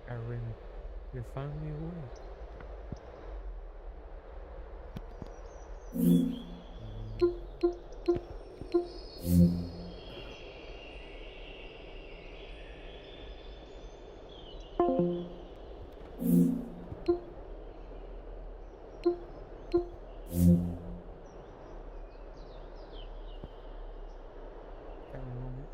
Erin, you found me away. Give me a moment.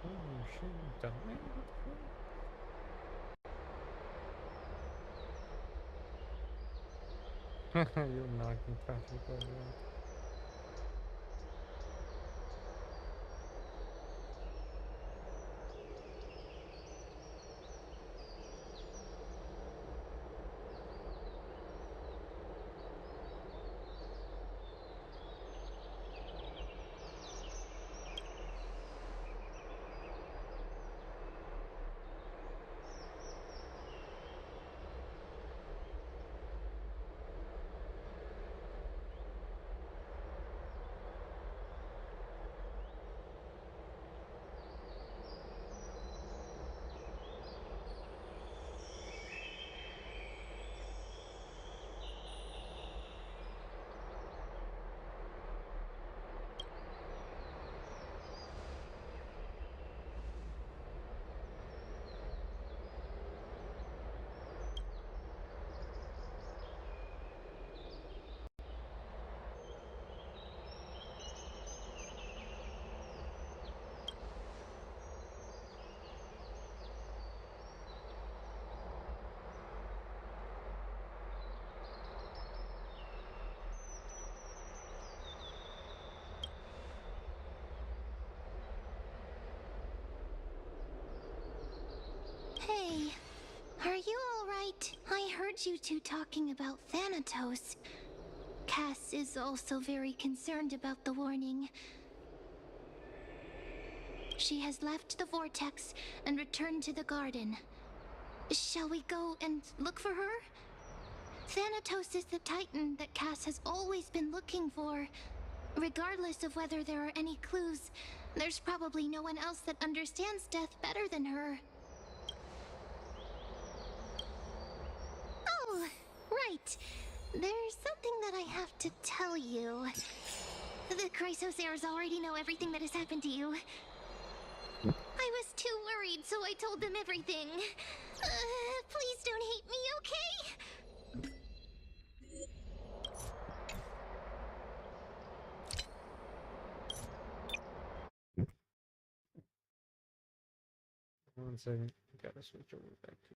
Oh shit, you died? What the fuck? You're knocking traffic over. Hey, are you alright? I heard you two talking about Thanatos. Cass is also very concerned about the warning. She has left the vortex and returned to the garden. Shall we go and look for her? Thanatos is the titan that Cass has always been looking for. Regardless of whether there are any clues, there's probably no one else that understands death better than her. Oh, right. There's something that I have to tell you. The Chrysosairs already know everything that has happened to you. I was too worried, so I told them everything. Please don't hate me, okay? 1 second. Gotta switch over back to.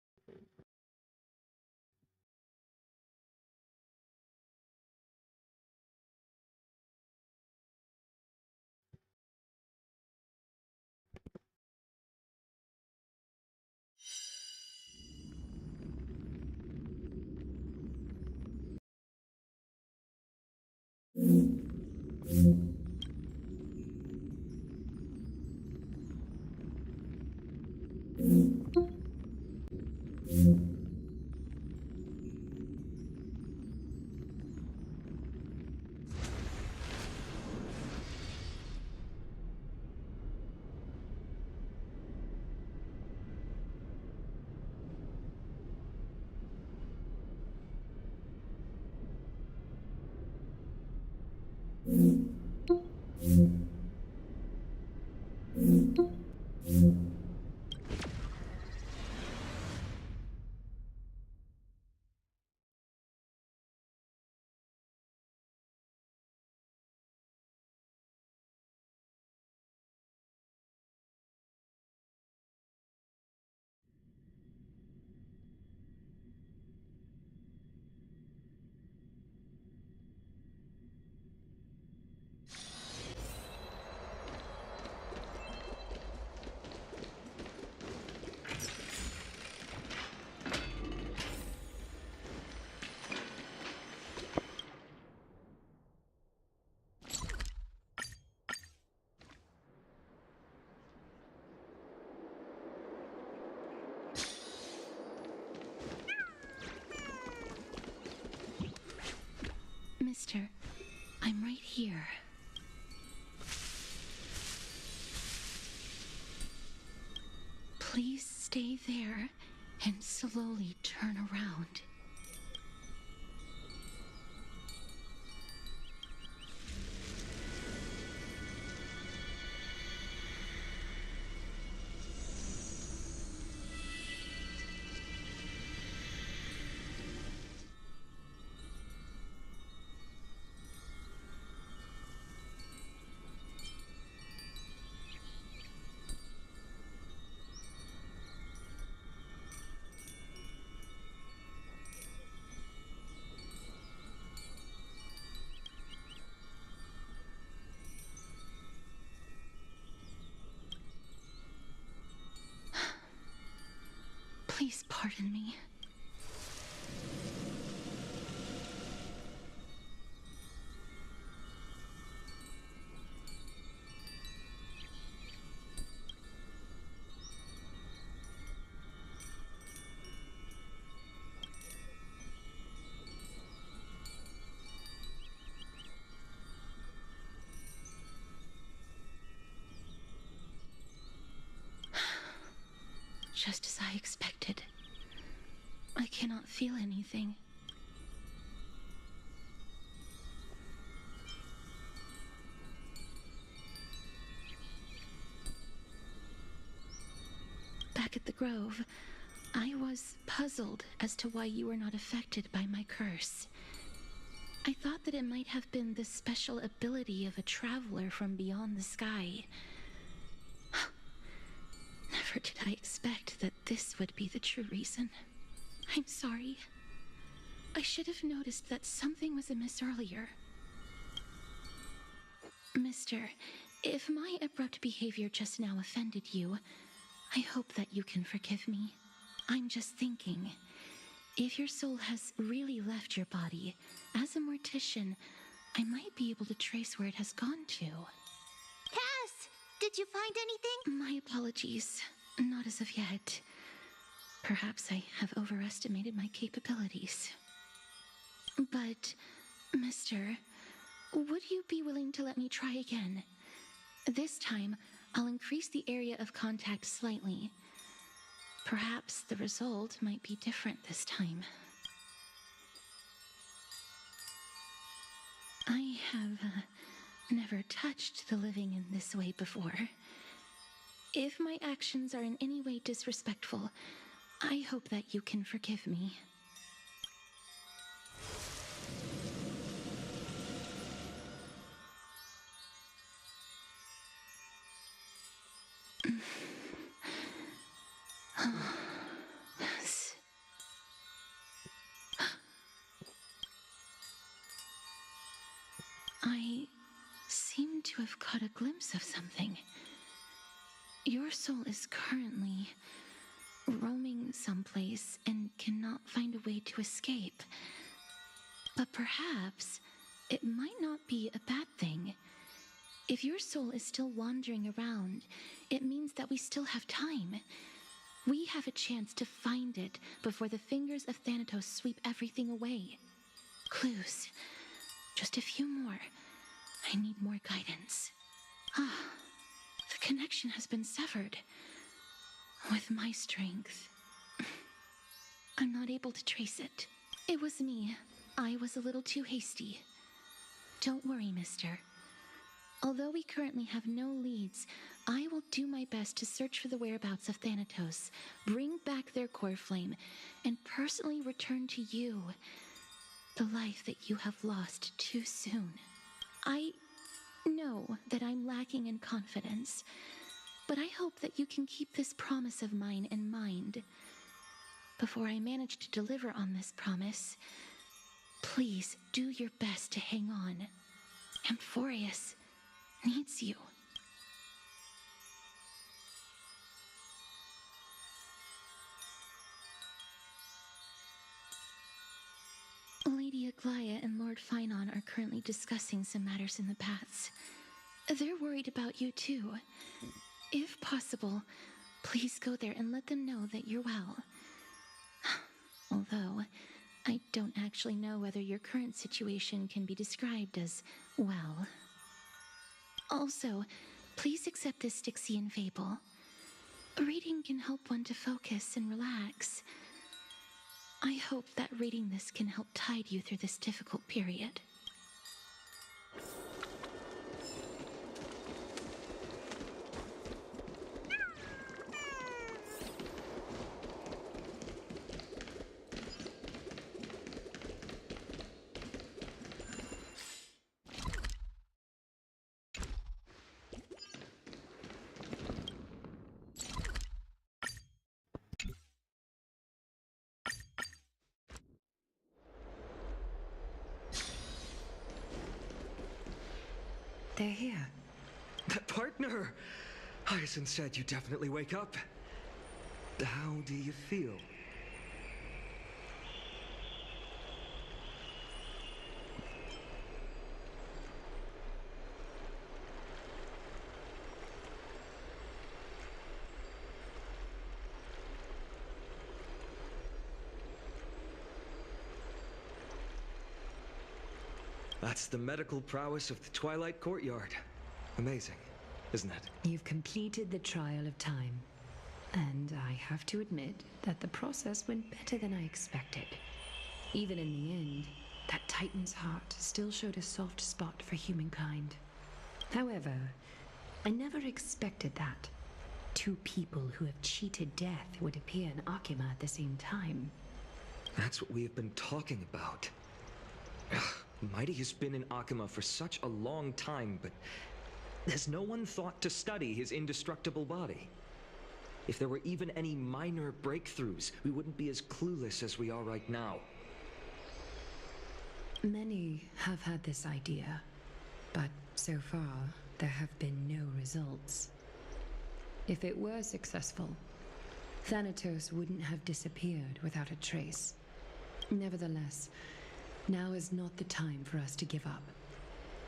Mister, I'm right here. Please stay there and slowly turn around. Please pardon me. Just as I expected. I cannot feel anything. Back at the Grove, I was puzzled as to why you were not affected by my curse. I thought that it might have been the special ability of a traveler from beyond the sky. Never did I expect that this would be the true reason. I'm sorry. I should have noticed that something was amiss earlier. Mister, if my abrupt behavior just now offended you, I hope that you can forgive me. I'm just thinking, if your soul has really left your body, as a mortician, I might be able to trace where it has gone to. Cass, did you find anything? My apologies. Not as of yet. Perhaps I have overestimated my capabilities. But, mister, would you be willing to let me try again? This time, I'll increase the area of contact slightly. Perhaps the result might be different this time. I have never touched the living in this way before. If my actions are in any way disrespectful, I hope that you can forgive me. I seem to have caught a glimpse of something. Your soul is currently roaming someplace and cannot find a way to escape. But perhaps it might not be a bad thing. If your soul is still wandering around, it means that we still have time. We have a chance to find it before the fingers of Thanatos sweep everything away. Clues. Just a few more. I need more guidance. The connection has been severed. With my strength, I'm not able to trace it. It was me. I was a little too hasty. Don't worry, mister. Although we currently have no leads, I will do my best to search for the whereabouts of Thanatos, bring back their core flame, and personally return to you the life that you have lost too soon. I know that I'm lacking in confidence, but I hope that you can keep this promise of mine in mind. Before I manage to deliver on this promise, please do your best to hang on. Amphorius needs you. Lady Aglaya and Lord Finon are currently discussing some matters in the paths. They're worried about you too. If possible, please go there and let them know that you're well. Although, I don't actually know whether your current situation can be described as well. Also, please accept this Styxian fable. Reading can help one to focus and relax. I hope that reading this can help tide you through this difficult period. They're here. Partner! Hyacinth said you definitely wake up. How do you feel? That's the medical prowess of the Twilight Courtyard. Amazing, isn't it? You've completed the trial of time. And I have to admit that the process went better than I expected. Even in the end, that Titan's heart still showed a soft spot for humankind. However, I never expected that. Two people who have cheated death would appear in Akima at the same time. That's what we have been talking about. Mighty has been in Akima for such a long time, but has no one thought to study his indestructible body? If there were even any minor breakthroughs, we wouldn't be as clueless as we are right now. Many have had this idea, but so far, there have been no results. If it were successful, Thanatos wouldn't have disappeared without a trace. Nevertheless, now is not the time for us to give up.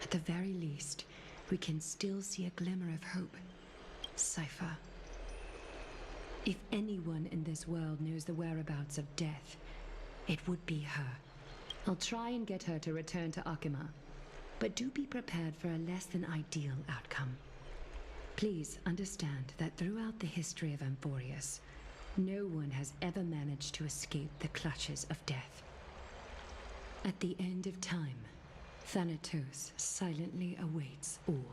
At the very least, we can still see a glimmer of hope. Cypher. If anyone in this world knows the whereabouts of death, it would be her. I'll try and get her to return to Akima, but do be prepared for a less than ideal outcome. Please understand that throughout the history of Amphorius, no one has ever managed to escape the clutches of death. At the end of time, Thanatos silently awaits all.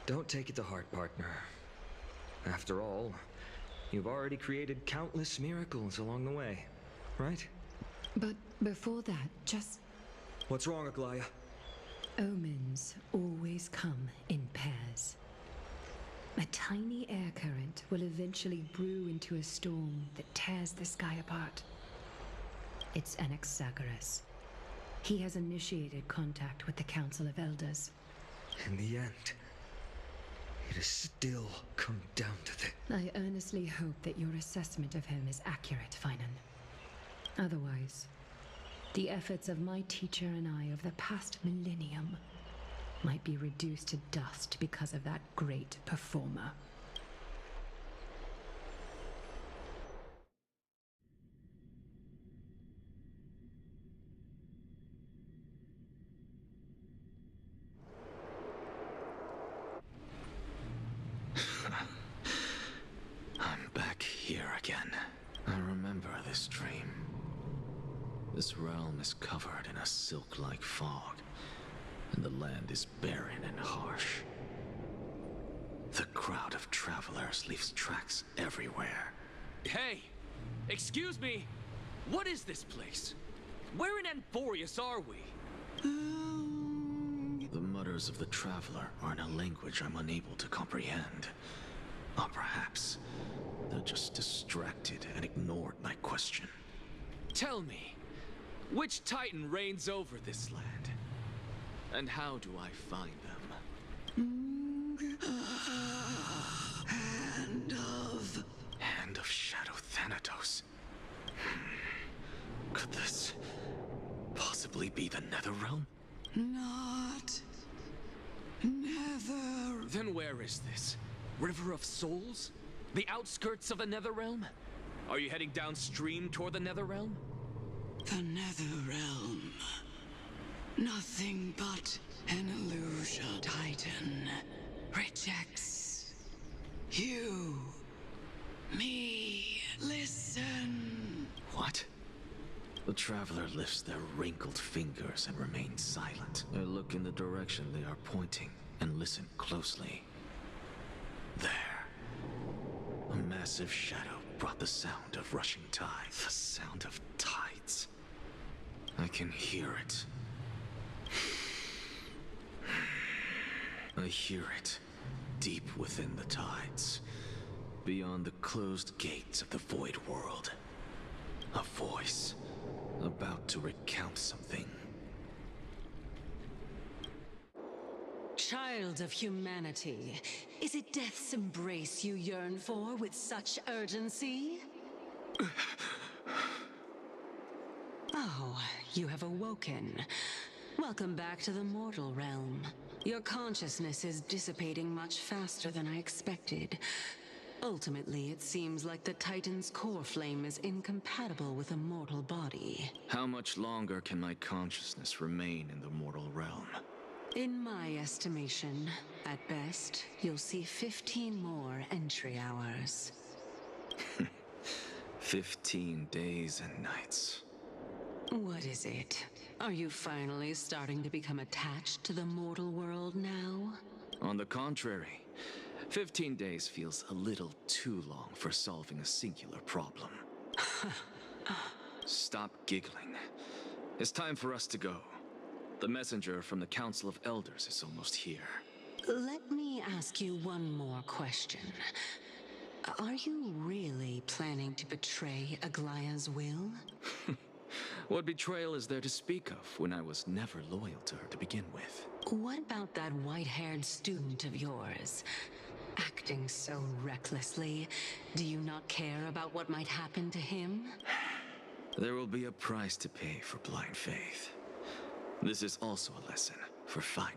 Don't take it to heart, partner. After all, you've already created countless miracles along the way, right? But before that, just What's wrong, Aglaya? omens always come in pairs. A tiny air current will eventually brew into a storm that tears the sky apart. It's Anaxagoras. He has initiated contact with the Council of Elders. In the end, it has still come down to this. I earnestly hope that your assessment of him is accurate, Finan. Otherwise, the efforts of my teacher and I of the past millennium might be reduced to dust because of that great performer. I'm back here again. I remember this dream. This realm is covered in a silk-like fog, and the land is barren and harsh. The crowd of travelers leaves tracks everywhere. Hey! Excuse me! What is this place? Where in Anthorius are we? The mutters of the traveler are in a language I'm unable to comprehend. Or perhaps they're just distracted and ignored my question. Tell me, which Titan reigns over this land? And how do I find them? Hand of Shadow Thanatos. Could this possibly be the Netherrealm? Not Nether. Then where is this? River of Souls? The outskirts of the Netherrealm? Are you heading downstream toward the Netherrealm? The Netherrealm. Nothing but an illusion. Titan rejects you. Me. Listen. What? The traveler lifts their wrinkled fingers and remains silent. I look in the direction they are pointing and listen closely. There. A massive shadow brought the sound of rushing tides. The sound of tides. I can hear it. I hear it, deep within the tides, beyond the closed gates of the Void World. A voice, about to recount something. Child of humanity, is it death's embrace you yearn for with such urgency? Oh, you have awoken. Welcome back to the mortal realm. Your consciousness is dissipating much faster than I expected. Ultimately, it seems like the Titan's core flame is incompatible with a mortal body. How much longer can my consciousness remain in the mortal realm? In my estimation, at best, you'll see 15 more entry hours. 15 days and nights. What is it? Are you finally starting to become attached to the mortal world now? On the contrary, 15 days feels a little too long for solving a singular problem. Stop giggling. It's time for us to go. The messenger from the Council of Elders is almost here. Let me ask you one more question. Are you really planning to betray Aglaya's will? What betrayal is there to speak of when I was never loyal to her to begin with? What about that white-haired student of yours? Acting so recklessly, do you not care about what might happen to him? There will be a price to pay for blind faith. This is also a lesson for Finan.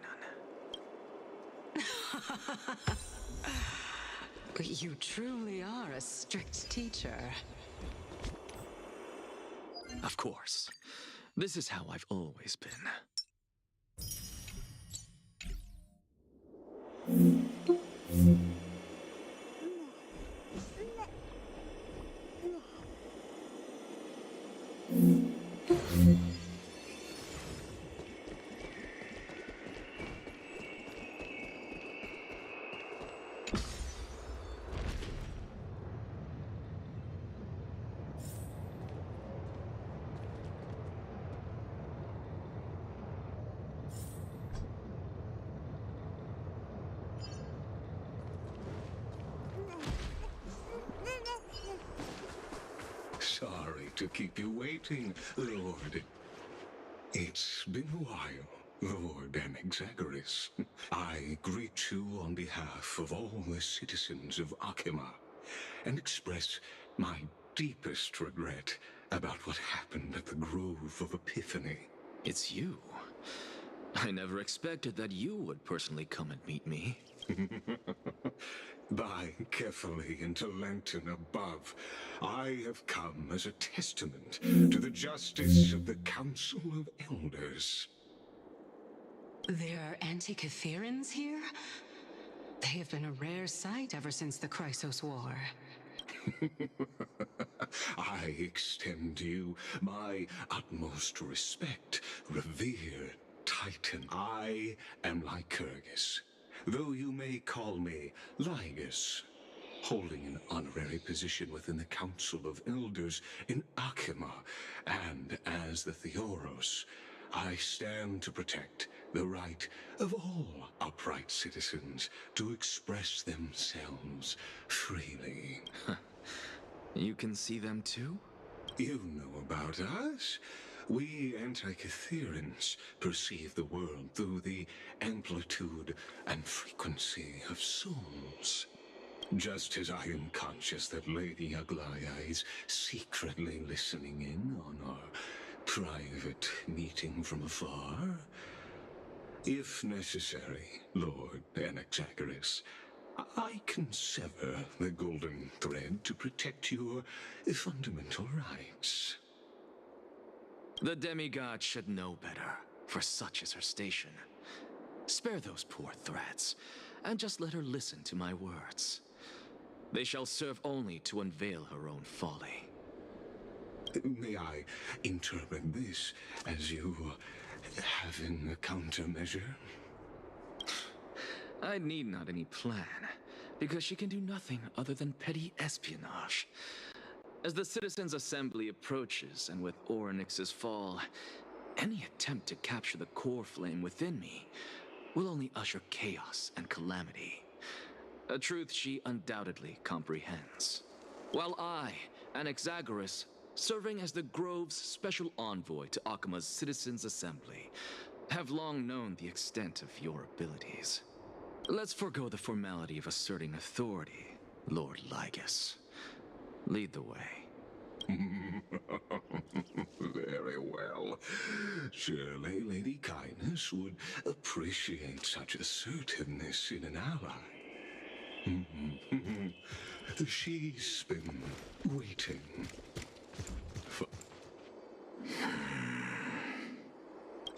You truly are a strict teacher. Of course. This is how I've always been. Sorry to keep you waiting, Lord. It's been a while, Lord Anaxagoras. I greet you on behalf of all the citizens of Akima, and express my deepest regret about what happened at the Grove of Epiphany. It's you. I never expected that you would personally come and meet me. By carefully into Lantern above, I have come as a testament to the justice of the Council of Elders. There are Antikytherans here? They have been a rare sight ever since the Chrysos War. I extend to you my utmost respect, revered Titan. I am Lycurgus, though you may call me Lygus, holding an honorary position within the Council of Elders in Akima, and as the Theoros, I stand to protect the right of all upright citizens to express themselves freely. You can see them too? You know about us. We Antikytherans perceive the world through the amplitude and frequency of souls. Just as I am conscious that Lady Aglaya is secretly listening in on our private meeting from afar. If necessary, Lord Anaxagoras, I can sever the golden thread to protect your fundamental rights. The demigod should know better, for such is her station. Spare those poor threats, and just let her listen to my words. They shall serve only to unveil her own folly. May I interpret this as you having a countermeasure? I need not any plan, because she can do nothing other than petty espionage. As the Citizens' Assembly approaches, and with Orynyx's fall, any attempt to capture the core flame within me will only usher chaos and calamity. A truth she undoubtedly comprehends. While I, Anaxagoras, serving as the Grove's special envoy to Akima's Citizens' Assembly, have long known the extent of your abilities. Let's forego the formality of asserting authority, Lord Lygus. Lead the way. Very well. Surely Lady Kindness would appreciate such assertiveness in an ally. She's been waiting for...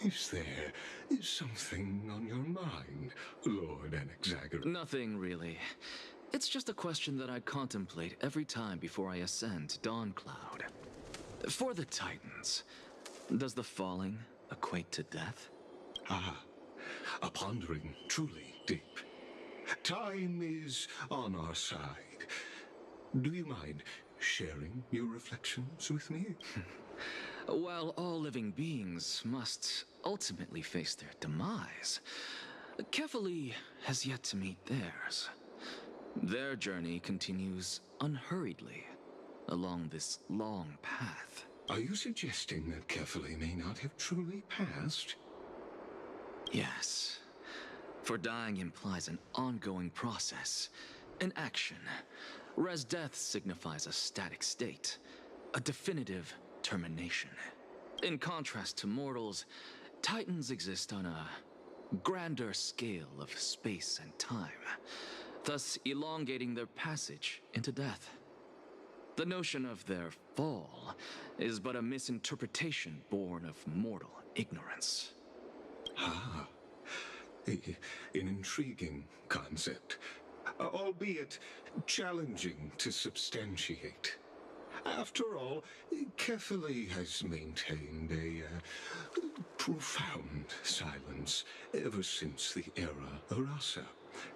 Is there something on your mind, Lord Anaxagoras? Nothing, really. It's just a question that I contemplate every time before I ascend to Dawncloud. For the Titans, does the falling equate to death? Ah, a pondering truly deep. Time is on our side. Do you mind sharing your reflections with me? While all living beings must ultimately face their demise, Kefali has yet to meet theirs. Their journey continues unhurriedly along this long path. Are you suggesting that Kefali may not have truly passed? Yes. For dying implies an ongoing process, an action, whereas death signifies a static state, a definitive termination. In contrast to mortals, Titans exist on a grander scale of space and time, thus elongating their passage into death. The notion of their fall is but a misinterpretation born of mortal ignorance. Ah, an intriguing concept, albeit challenging to substantiate. After all, Kefali has maintained a profound silence ever since the era Arasa,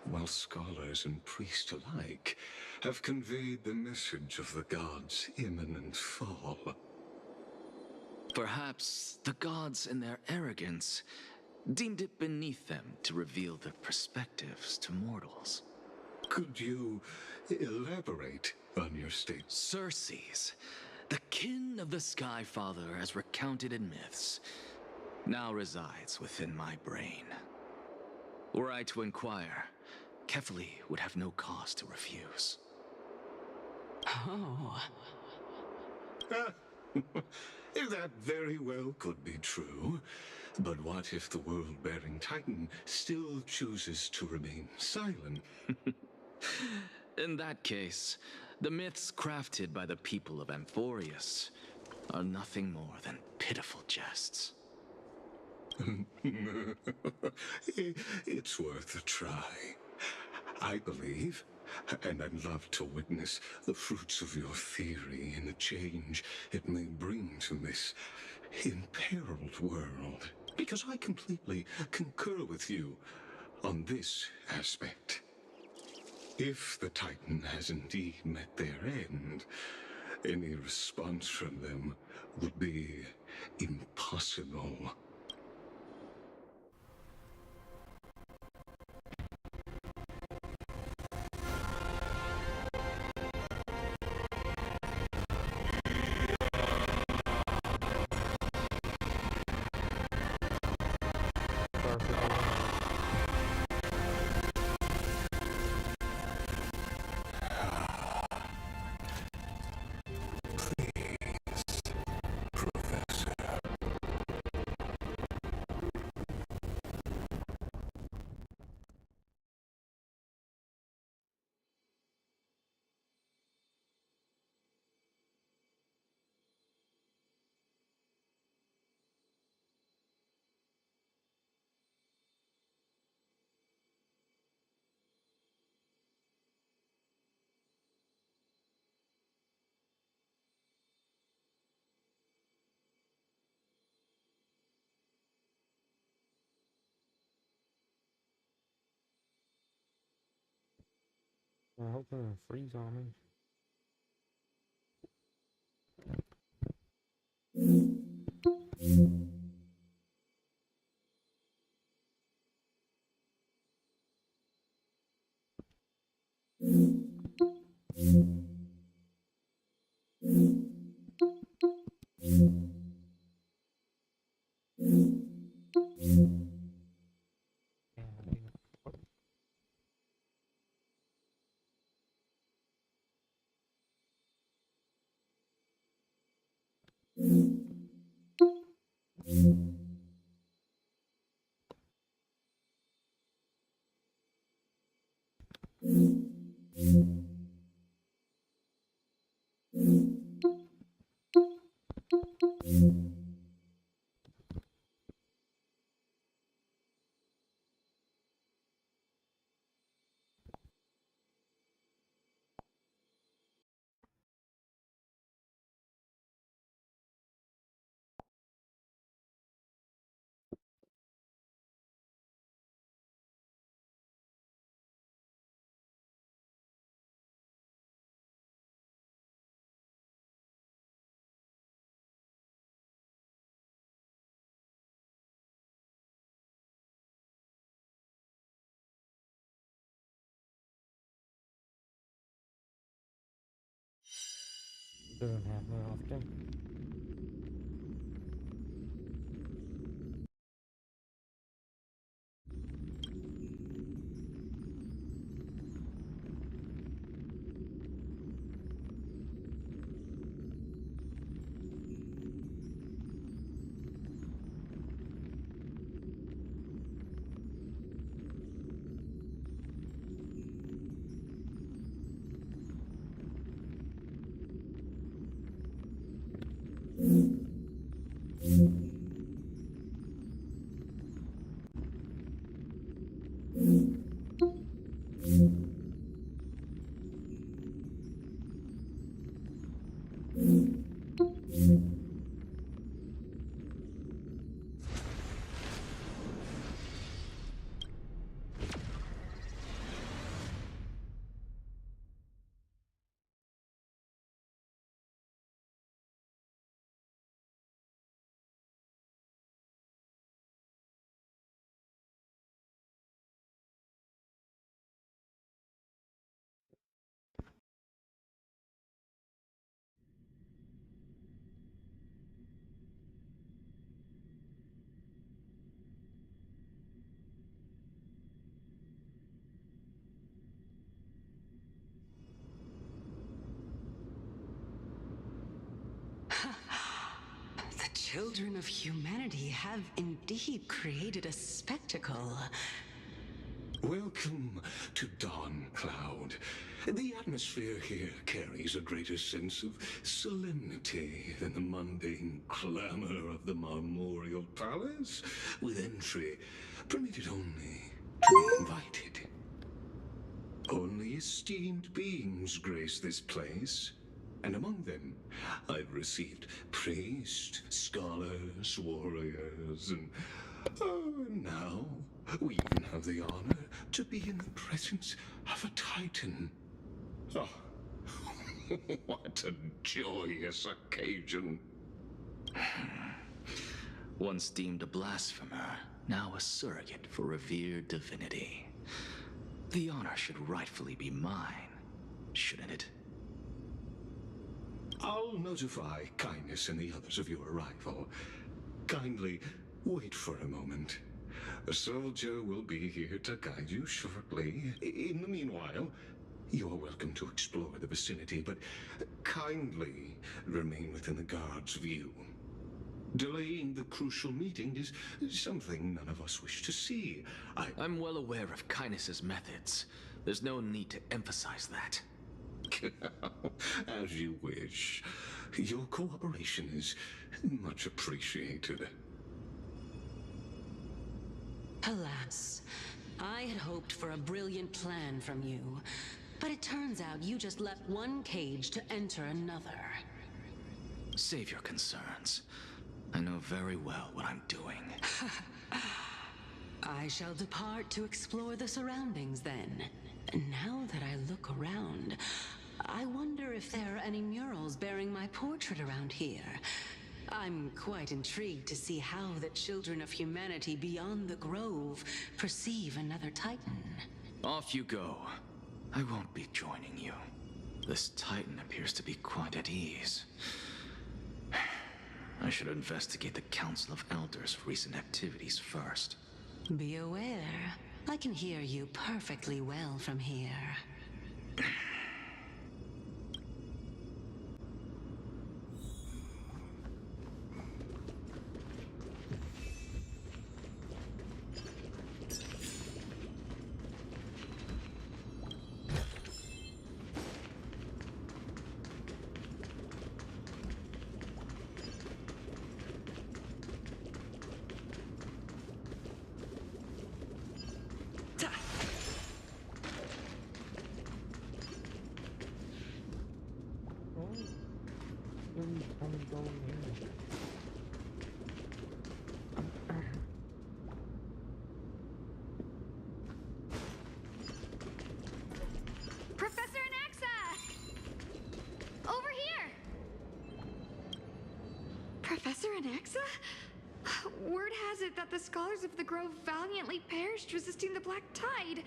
while scholars and priests alike have conveyed the message of the gods' imminent fall. Perhaps the gods, in their arrogance, deemed it beneath them to reveal their perspectives to mortals. Could you elaborate on your statement? Circes, the kin of the Sky Father as recounted in myths, now resides within my brain. Were I to inquire, Kefali would have no cause to refuse. Oh. That very well could be true. But what if the world-bearing Titan still chooses to remain silent? In that case, the myths crafted by the people of Amphorius are nothing more than pitiful jests. It's worth a try. I believe, and I'd love to witness the fruits of your theory and the change it may bring to this imperiled world. Because I completely concur with you on this aspect. If the Titan has indeed met their end, any response from them would be impossible. I hope they don't freeze on me. Doesn't happen often. children of humanity have indeed created a spectacle. Welcome to Dawn Cloud. The atmosphere here carries a greater sense of solemnity than the mundane clamor of the Marmorial Palace, with entry permitted only to the invited. Only esteemed beings grace this place, and among them I've received priests, scholars, warriors, and now we even have the honor to be in the presence of a Titan. Oh, what a joyous occasion. Once deemed a blasphemer, now a surrogate for revered divinity. The honor should rightfully be mine, shouldn't it? I'll notify Kindness and the others of your arrival. Kindly wait for a moment. A soldier will be here to guide you shortly. In the meanwhile, you are welcome to explore the vicinity, but kindly remain within the guard's view. Delaying the crucial meeting is something none of us wish to see. I'm well aware of Kindness's methods. There's no need to emphasize that. As you wish. Your cooperation is much appreciated. Alas, I had hoped for a brilliant plan from you, but it turns out you just left one cage to enter another. Save your concerns. I know very well what I'm doing. I shall depart to explore the surroundings then. Now that I look around, I wonder if there are any murals bearing my portrait around here. I'm quite intrigued to see how the children of humanity beyond the grove perceive another Titan. Off you go. I won't be joining you. This Titan appears to be quite at ease. I should investigate the Council of Elders' recent activities first. Be aware, I can hear you perfectly well from here. Professor Anaxa! Over here! Professor Anaxa? Word has it that the scholars of the Grove valiantly perished resisting the Black Tide.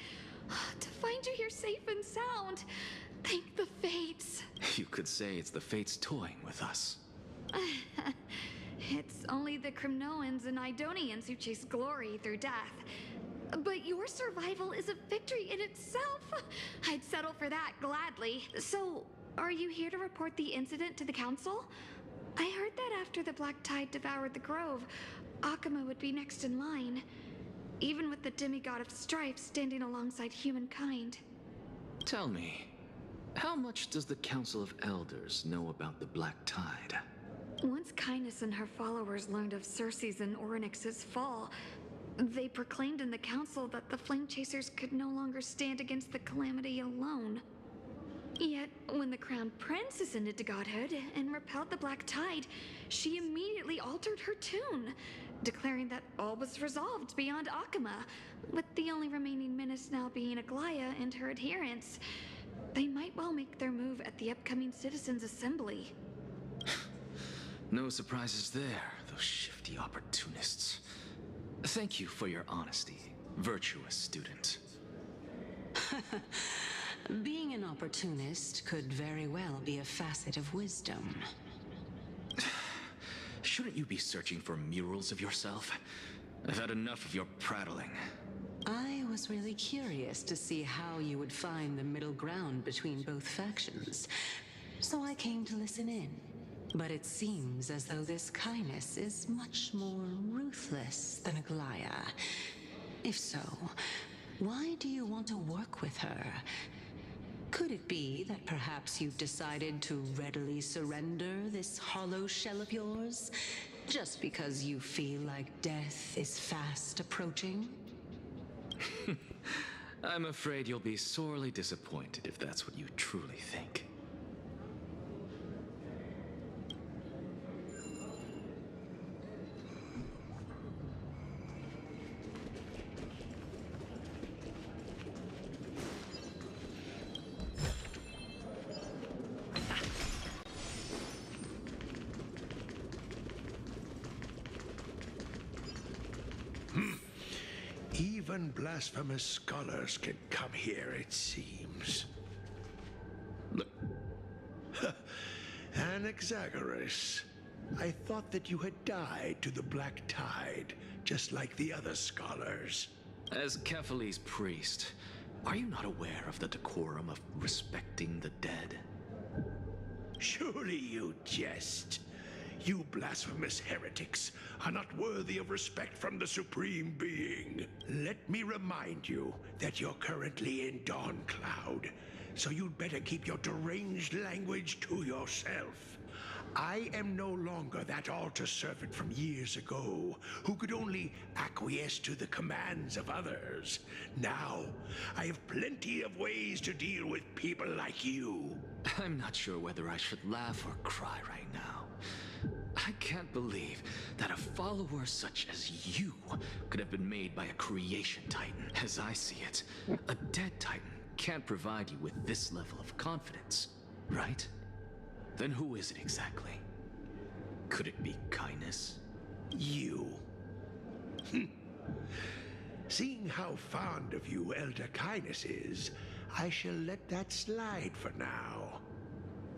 To find you here safe and sound, thank the fates. You could say it's the fates toying with us. It's only the Crimnoans and Idonians who chase glory through death. But your survival is a victory in itself. I'd settle for that gladly. So, are you here to report the incident to the council? I heard that after the Black Tide devoured the Grove, Akuma would be next in line, even with the demigod of strife standing alongside humankind. Tell me, how much does the Council of Elders know about the Black Tide? Once Kindness and her followers learned of Circe's and Orynyx's fall, they proclaimed in the council that the Flame Chasers could no longer stand against the calamity alone. Yet, when the Crown Prince ascended to godhood and repelled the Black Tide, she immediately altered her tune, declaring that all was resolved beyond Akuma, with the only remaining menace now being Aglaya and her adherents. They might well make their move at the upcoming Citizens' Assembly. No surprises there, those shifty opportunists. Thank you for your honesty, virtuous student. Being an opportunist could very well be a facet of wisdom. Shouldn't you be searching for murals of yourself? I've had enough of your prattling. I was really curious to see how you would find the middle ground between both factions, so I came to listen in. But it seems as though this kindness is much more ruthless than Aglaya. If so, why do you want to work with her? Could it be that perhaps you've decided to readily surrender this hollow shell of yours, just because you feel like death is fast approaching? I'm afraid you'll be sorely disappointed if that's what you truly think. Even blasphemous scholars can come here, it seems. Look, Anaxagoras, I thought that you had died to the Black Tide, just like the other scholars. as Kephales's priest, are you not aware of the decorum of respecting the dead? Surely you jest. You blasphemous heretics are not worthy of respect from the Supreme Being. Let me remind you that you're currently in Dawn Cloud, so you'd better keep your deranged language to yourself. I am no longer that altar servant from years ago who could only acquiesce to the commands of others. Now, I have plenty of ways to deal with people like you. I'm not sure whether I should laugh or cry right now. I can't believe that a follower such as you could have been made by a creation titan. As I see it, a dead titan can't provide you with this level of confidence, right? Then who is it exactly? Could it be kindness? You. Seeing how fond of you Elder Kindness is, I shall let that slide for now.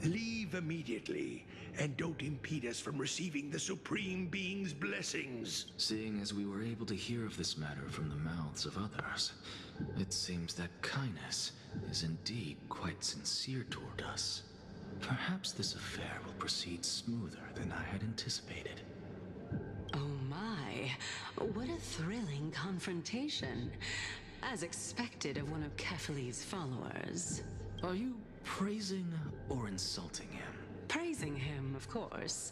Leave immediately, and don't impede us from receiving the Supreme Being's blessings. Seeing as we were able to hear of this matter from the mouths of others, it seems that kindness is indeed quite sincere toward us. Perhaps this affair will proceed smoother than I had anticipated. Oh my, what a thrilling confrontation. As expected of one of Kephales's followers. Are you praising or insulting him? Praising him, of course.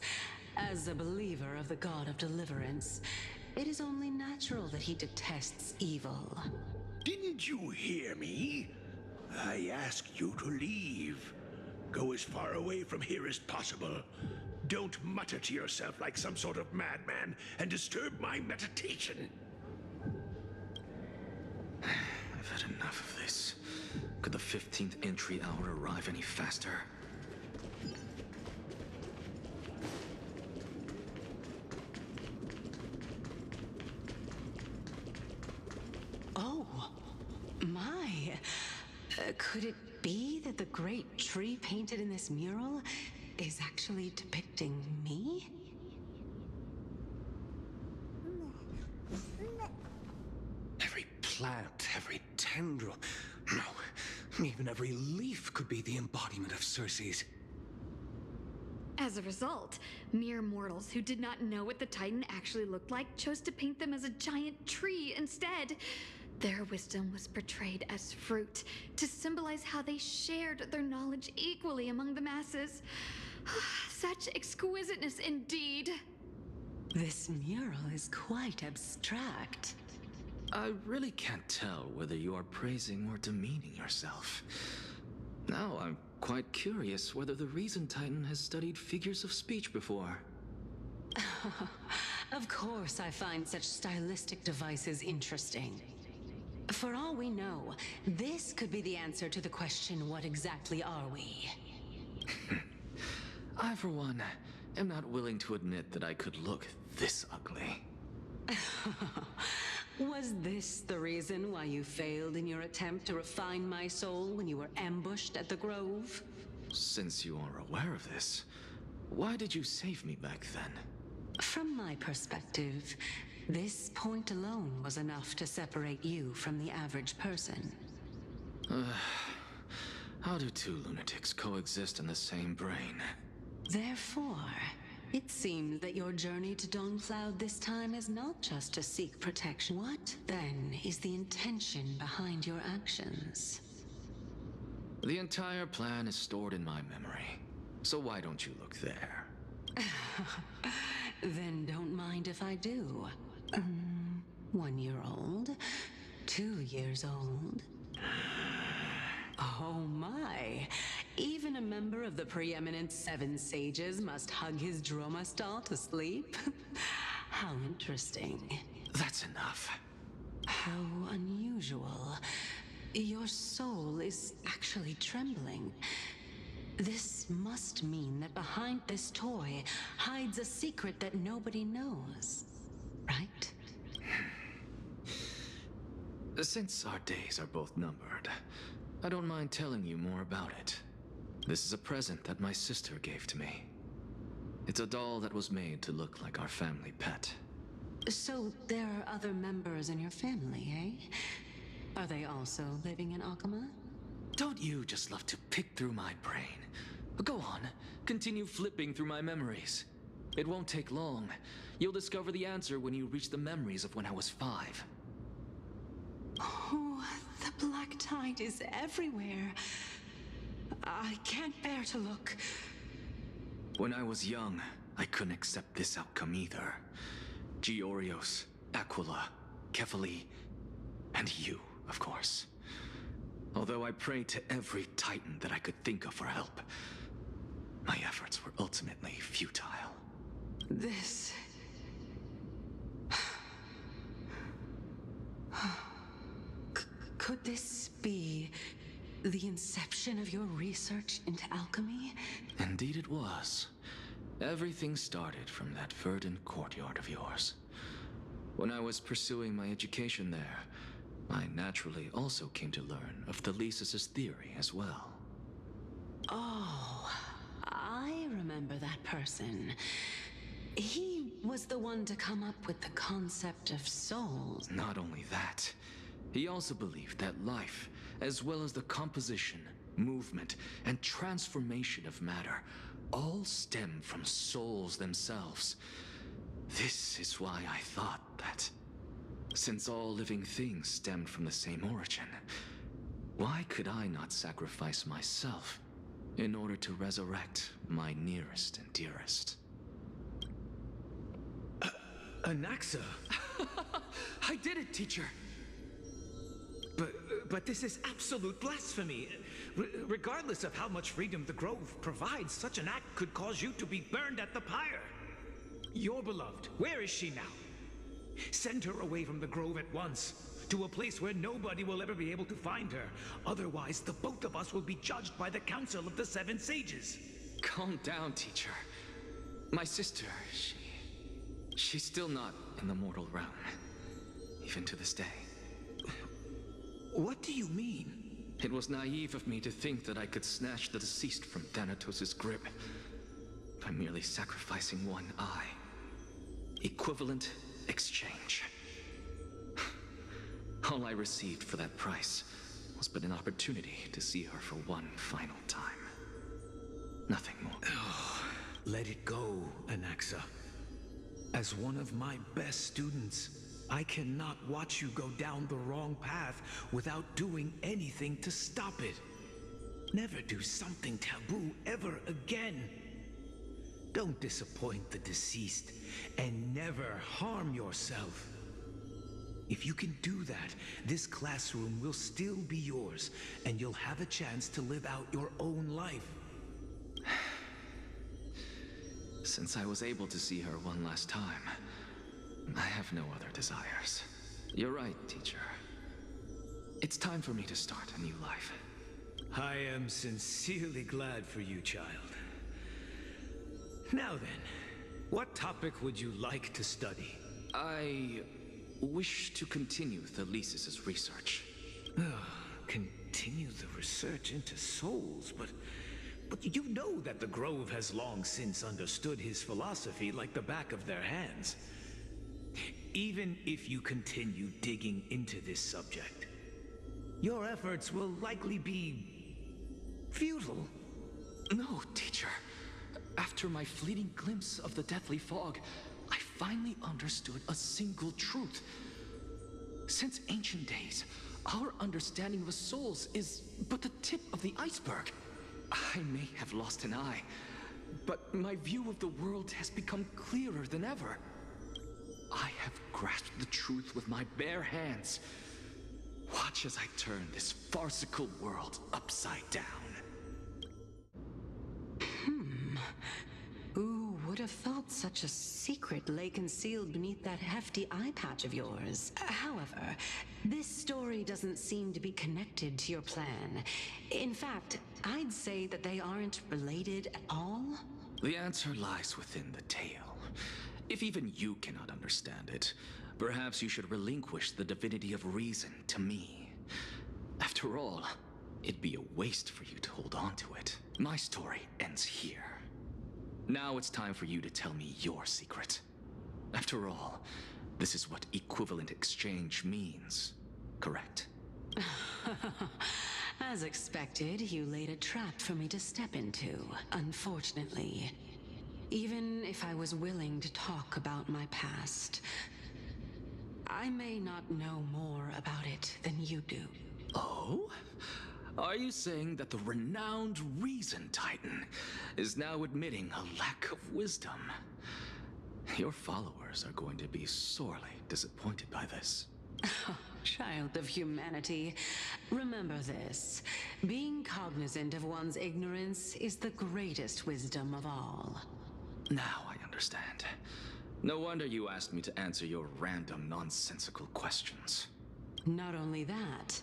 As a believer of the god of deliverance, it is only natural that he detests evil. Didn't you hear me? I asked you to leave. Go as far away from here as possible. Don't mutter to yourself like some sort of madman and disturb my meditation. I've had enough of this. Could the 15th entry hour arrive any faster? Oh, my. Could it be that the great tree painted in this mural is actually depicting me? Every plant, every tendril, no, even every leaf could be the embodiment of Circe's. As a result, mere mortals who did not know what the Titan actually looked like chose to paint them as a giant tree instead. Their wisdom was portrayed as fruit, to symbolize how they shared their knowledge equally among the masses. Such exquisiteness indeed. This mural is quite abstract. I really can't tell whether you are praising or demeaning yourself. Now I'm quite curious whether the Reason Titan has studied figures of speech before. Of course I find such stylistic devices interesting. For all we know, this could be the answer to the question, what exactly are we? I, for one, am not willing to admit that I could look this ugly. Was this the reason why you failed in your attempt to refine my soul when you were ambushed at the Grove? Since you are aware of this, why did you save me back then? From my perspective, this point alone was enough to separate you from the average person. How do two lunatics coexist in the same brain? Therefore, it seems that your journey to Dawnfloud this time is not just to seek protection. What, then, is the intention behind your actions? The entire plan is stored in my memory. So why don't you look there? Then don't mind if I do. 1 year old? 2 years old? Oh my! Even a member of the preeminent Seven Sages must hug his droma stall to sleep? How interesting. That's enough. How unusual. Your soul is actually trembling. This must mean that behind this toy hides a secret that nobody knows, right? Since our days are both numbered, I don't mind telling you more about it. This is a present that my sister gave to me. It's a doll that was made to look like our family pet. So there are other members in your family, eh? Are they also living in Akama? Don't you just love to pick through my brain? Go on, continue flipping through my memories. It won't take long. You'll discover the answer when you reach the memories of when I was 5. Oh, the black tide is everywhere. I can't bear to look. When I was young, I couldn't accept this outcome either. Georios, Aquila, Kefali, and you, of course. Although I prayed to every titan that I could think of for help, my efforts were ultimately futile. This... Could this be the inception of your research into alchemy? Indeed it was. Everything started from that verdant courtyard of yours. When I was pursuing my education there, I naturally also came to learn of Thalesis' theory as well. Oh, I remember that person. He was the one to come up with the concept of souls. Not only that, he also believed that life, as well as the composition, movement, and transformation of matter, all stem from souls themselves. This is why I thought that, since all living things stemmed from the same origin, why could I not sacrifice myself in order to resurrect my nearest and dearest? Anaxa! I did it, teacher! But this is absolute blasphemy. Regardless of how much freedom the Grove provides, such an act could cause you to be burned at the pyre. Your beloved, where is she now? Send her away from the Grove at once, to a place where nobody will ever be able to find her. Otherwise, the both of us will be judged by the Council of the Seven Sages. Calm down, teacher. My sister, she's still not in the mortal realm, even to this day. What do you mean? It was naive of me to think that I could snatch the deceased from Thanatos' grip by merely sacrificing one eye. Equivalent exchange. All I received for that price was but an opportunity to see her for one final time. Nothing more. Oh, let it go, Anaxa. As one of my best students, I cannot watch you go down the wrong path without doing anything to stop it. Never do something taboo ever again. Don't disappoint the deceased, and never harm yourself. If you can do that, this classroom will still be yours, and you'll have a chance to live out your own life. Since I was able to see her one last time, I have no other desires. You're right, teacher. It's time for me to start a new life. I am sincerely glad for you, child. Now then, what topic would you like to study? I wish to continue Thalesis' research. Continue the research into souls, but you know that the Grove has long since understood his philosophy like the back of their hands. Even if you continue digging into this subject, your efforts will likely be futile. No, teacher. After my fleeting glimpse of the deathly fog, I finally understood a single truth. Since ancient days, our understanding of souls is but the tip of the iceberg. I may have lost an eye, but my view of the world has become clearer than ever. I have grasped the truth with my bare hands. Watch as I turn this farcical world upside down. Who would have thought such a secret lay concealed beneath that hefty eye patch of yours? However, this story doesn't seem to be connected to your plan. In fact, I'd say that they aren't related at all. The answer lies within the tale. If even you cannot understand it, perhaps you should relinquish the divinity of reason to me. After all, it'd be a waste for you to hold on to it. My story ends here. Now it's time for you to tell me your secret. After all, this is what equivalent exchange means, correct? As expected, you laid a trap for me to step into, unfortunately. Even if I was willing to talk about my past, I may not know more about it than you do. Oh? Are you saying that the renowned Reason Titan is now admitting a lack of wisdom? Your followers are going to be sorely disappointed by this. Child of humanity, remember this. Being cognizant of one's ignorance is the greatest wisdom of all. Now I understand. No wonder you asked me to answer your random, nonsensical questions. Not only that,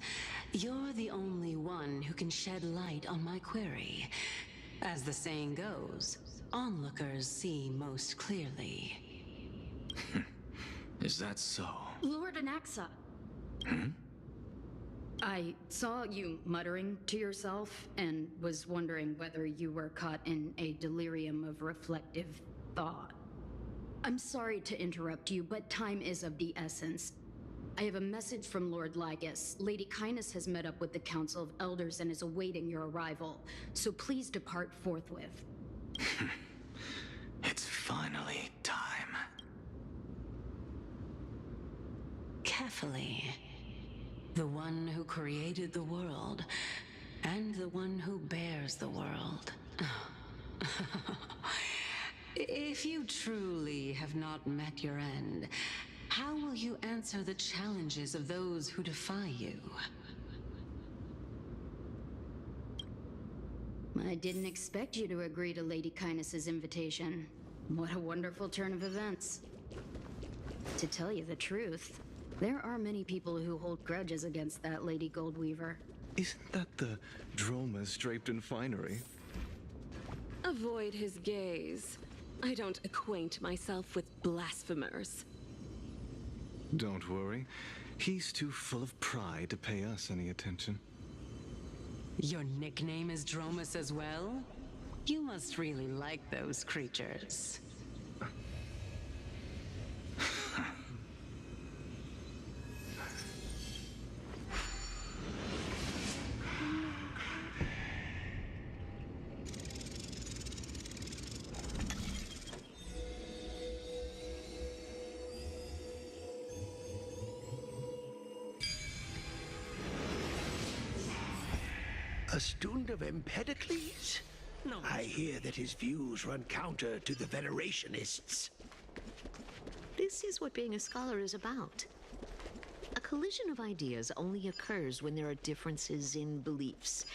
you're the only one who can shed light on my query. As the saying goes, onlookers see most clearly. Is that so? Lord Anaxa. I saw you muttering to yourself and was wondering whether you were caught in a delirium of reflective thought. I'm sorry to interrupt you, but time is of the essence. I have a message from Lord Lygus. Lady Kindness has met up with the Council of Elders and is awaiting your arrival, so please depart forthwith. It's finally time. Carefully. The one who created the world, and the one who bears the world. If you truly have not met your end, how will you answer the challenges of those who defy you? I didn't expect you to agree to Lady Kindness's invitation. What a wonderful turn of events. To tell you the truth, there are many people who hold grudges against that Lady Goldweaver. Isn't that the dromas draped in finery? Avoid his gaze. I don't acquaint myself with blasphemers. Don't worry. He's too full of pride to pay us any attention. Your nickname is Dromus as well? You must really like those creatures. A student of Empedocles? No. I hear that his views run counter to the Venerationists. This is what being a scholar is about. A collision of ideas only occurs when there are differences in beliefs,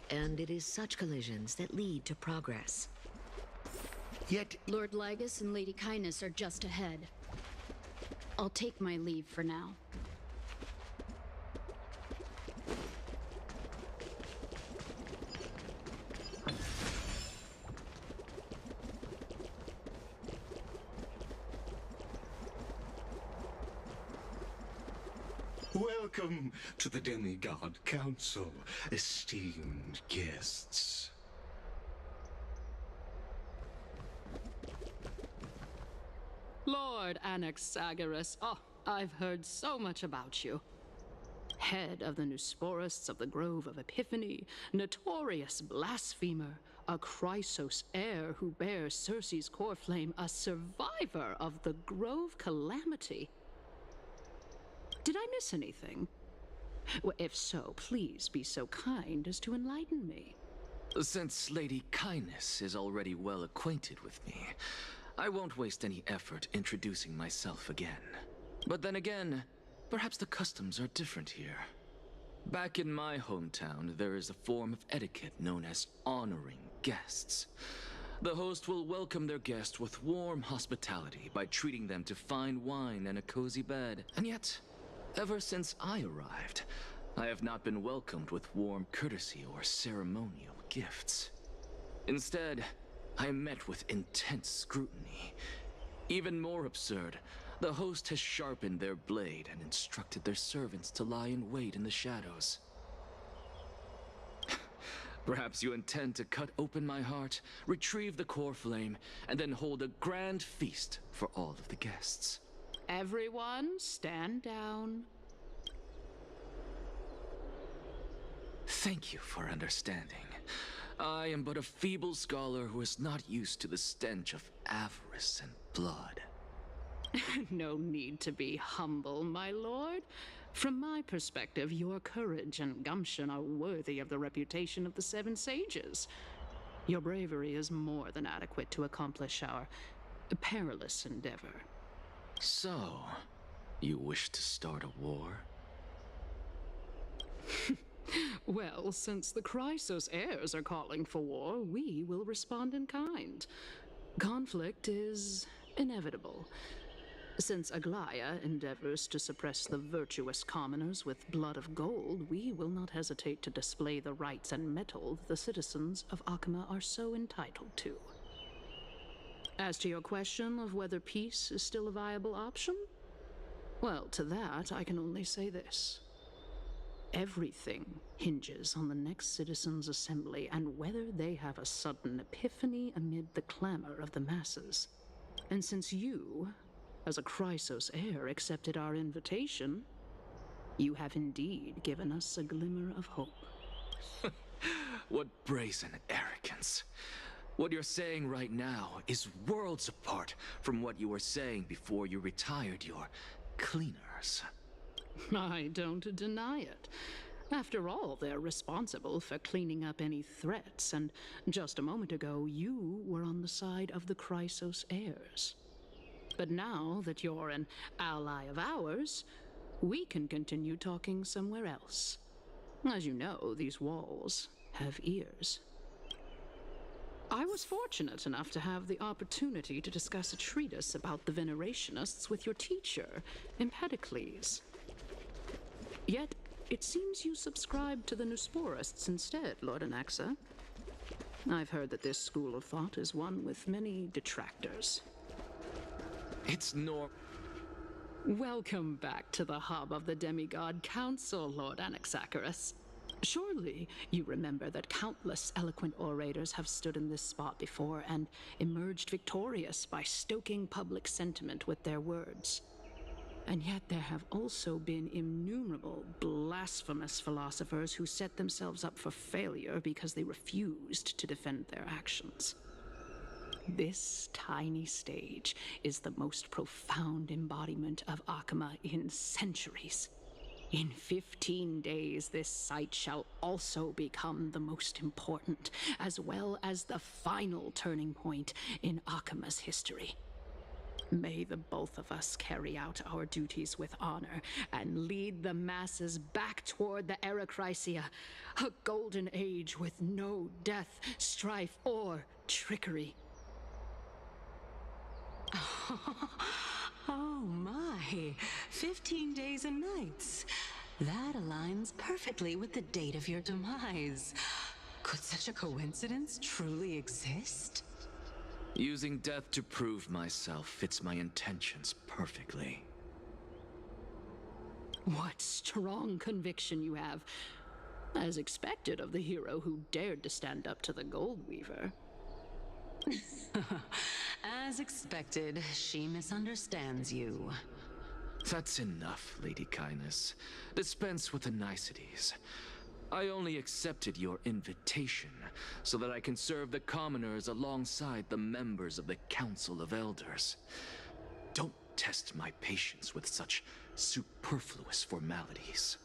and it is such collisions that lead to progress. Yet, Lord Lygus and Lady Kindness are just ahead. I'll take my leave for now. Welcome to the Demigod Council, esteemed guests. Lord Anaxagoras, oh, I've heard so much about you. Head of the Nusporists of the Grove of Epiphany, notorious blasphemer, a Chrysos heir who bears Circe's core flame, a survivor of the Grove Calamity. Did I miss anything? Well, if so, please be so kind as to enlighten me. Since Lady Kindness is already well acquainted with me, I won't waste any effort introducing myself again. But then again, perhaps the customs are different here. Back in my hometown, there is a form of etiquette known as honoring guests. The host will welcome their guest with warm hospitality by treating them to fine wine and a cozy bed. And yet, ever since I arrived, I have not been welcomed with warm courtesy or ceremonial gifts. Instead, I am met with intense scrutiny. Even more absurd, the host has sharpened their blade and instructed their servants to lie in wait in the shadows. Perhaps you intend to cut open my heart, retrieve the core flame, and then hold a grand feast for all of the guests. Everyone, stand down. Thank you for understanding. I am but a feeble scholar who is not used to the stench of avarice and blood. No need to be humble, my lord. From my perspective, your courage and gumption are worthy of the reputation of the Seven Sages. Your bravery is more than adequate to accomplish our perilous endeavor. So, you wish to start a war? Well, since the Chrysos heirs are calling for war, we will respond in kind. Conflict is inevitable. Since Aglaya endeavors to suppress the virtuous commoners with blood of gold, we will not hesitate to display the rights and mettle the citizens of Akama are so entitled to. As to your question of whether peace is still a viable option, well, to that I can only say this. Everything hinges on the next citizens' assembly and whether they have a sudden epiphany amid the clamor of the masses. And since you, as a Chrysos heir, accepted our invitation, you have indeed given us a glimmer of hope. What brazen arrogance. What you're saying right now is worlds apart from what you were saying before you retired your cleaners. I don't deny it. After all, they're responsible for cleaning up any threats, and just a moment ago, you were on the side of the Chrysos heirs. But now that you're an ally of ours, we can continue talking somewhere else. As you know, these walls have ears. I was fortunate enough to have the opportunity to discuss a treatise about the Venerationists with your teacher, Empedocles. Yet, it seems you subscribe to the Nusporists instead, Lord Anaxa. I've heard that this school of thought is one with many detractors. It's Welcome back to the hub of the Demigod Council, Lord Anaxagoras. Surely you remember that countless eloquent orators have stood in this spot before and emerged victorious by stoking public sentiment with their words. And yet there have also been innumerable blasphemous philosophers who set themselves up for failure because they refused to defend their actions. This tiny stage is the most profound embodiment of Akama in centuries. In 15 days, this site shall also become the most important, as well as the final turning point in Akama's history. May the both of us carry out our duties with honor and lead the masses back toward the Erechrysia, a golden age with no death, strife, or trickery. Oh my, 15 days and nights. That aligns perfectly with the date of your demise. Could such a coincidence truly exist? Using death to prove myself fits my intentions perfectly. What strong conviction you have, as expected of the hero who dared to stand up to the Gold Weaver. As expected, she misunderstands you. That's enough, Lady Kindness. Dispense with the niceties. I only accepted your invitation so that I can serve the commoners alongside the members of the Council of Elders. Don't test my patience with such superfluous formalities.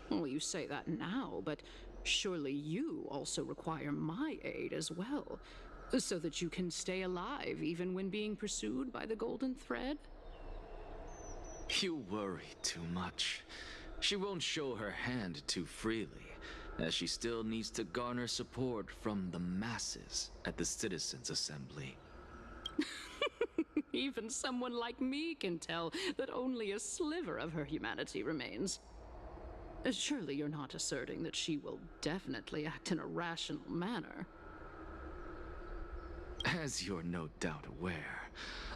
Well, you say that now, but surely you also require my aid as well, so that you can stay alive even when being pursued by the Golden Thread? You worry too much. She won't show her hand too freely, as she still needs to garner support from the masses at the Citizens' Assembly. Even someone like me can tell that only a sliver of her humanity remains. Surely you're not asserting that she will definitely act in a rational manner. As you're no doubt aware,